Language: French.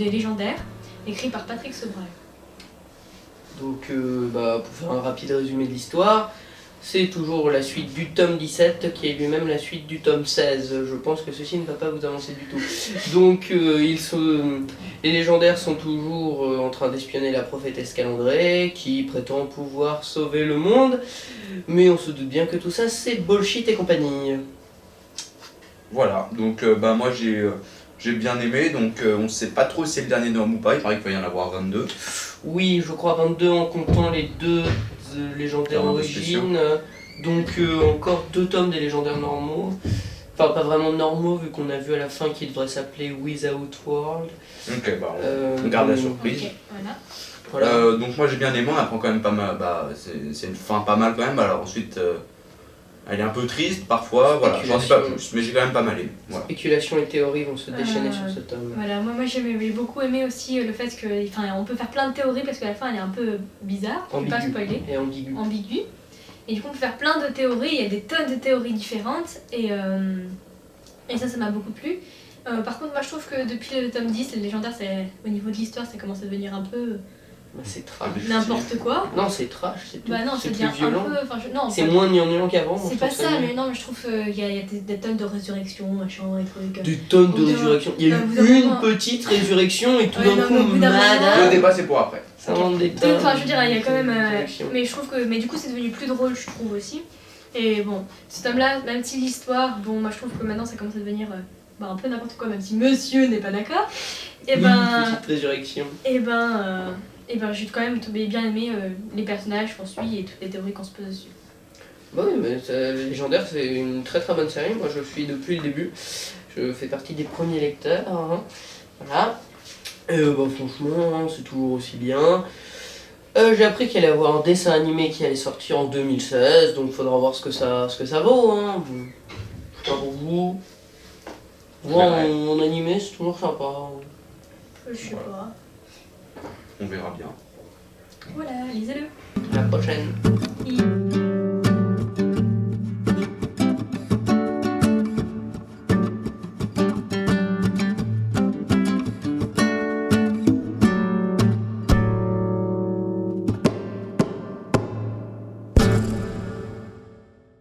des légendaires, écrit par Patrick Sebral. Donc, pour faire un rapide résumé de l'histoire, c'est toujours la suite du tome 17 qui est lui-même la suite du tome 16. Je pense que ceci ne va pas vous avancer du tout. Donc, les légendaires sont toujours en train d'espionner la prophétesse Calandré qui prétend pouvoir sauver le monde. Mais on se doute bien que tout ça, c'est bullshit et compagnie. Voilà, donc moi j'ai bien aimé, donc on sait pas trop si c'est le dernier tome ou pas, il paraît qu'il va y en avoir 22. Oui, je crois 22 en comptant les deux légendaires origines. Donc encore 2 tomes des légendaires normaux. Enfin, pas vraiment normaux, vu qu'on a vu à la fin qu'il devrait s'appeler Without World. Ok, on garde la surprise. Ok, voilà. Donc moi j'ai bien aimé, on apprend quand même pas mal, c'est une fin pas mal quand même, alors ensuite elle est un peu triste parfois, voilà, j'en dis pas plus, mais j'ai quand même pas mal aimé. Voilà. Spéculation et théorie vont se déchaîner sur ce tome. Voilà, moi j'ai beaucoup aimé aussi le fait que, on peut faire plein de théories parce que la fin elle est un peu bizarre, je vais pas spoiler. Et ambiguë. Et du coup on peut faire plein de théories, il y a des tonnes de théories différentes et ça m'a beaucoup plu. Par contre moi je trouve que depuis le tome 10, le légendaire, au niveau de l'histoire ça commence à devenir un peu... c'est trash. N'importe quoi. Non, c'est trash, c'est tout. Bah non, c'est devient plus violent. un peu... c'est moins gnangnan qu'avant. C'est pas ça, mais non, mais je trouve qu'il y a des tonnes de résurrections, machin, et trucs. Des tonnes de résurrections. Il y a eu une petite résurrection et tout d'un coup, Le débat c'est pour après. Ça manque des tonnes. Enfin, je veux dire, il y a quand même... mais je trouve que... Mais du coup, c'est devenu plus drôle, je trouve aussi. Et bon, ce tome-là, même si l'histoire... Bon, moi, je trouve que maintenant, ça commence à devenir un peu n'importe quoi, même si monsieur n'est pas d'accord. Et Une petite résurrection. J'ai quand même bien aimé les personnages qu'on suit et toutes les théories qu'on se pose dessus. Bah oui, mais Légendaire, c'est une très très bonne série. Moi, je le suis depuis le début. Je fais partie des premiers lecteurs. Hein. Voilà. Franchement, c'est toujours aussi bien. J'ai appris qu'il allait y avoir un dessin animé qui allait sortir en 2016, donc il faudra voir ce que ça vaut. Hein. Je sais pas pour vous. Voir en animé, c'est toujours sympa. Je sais pas. On verra bien. Voilà, lisez-le. À la prochaine.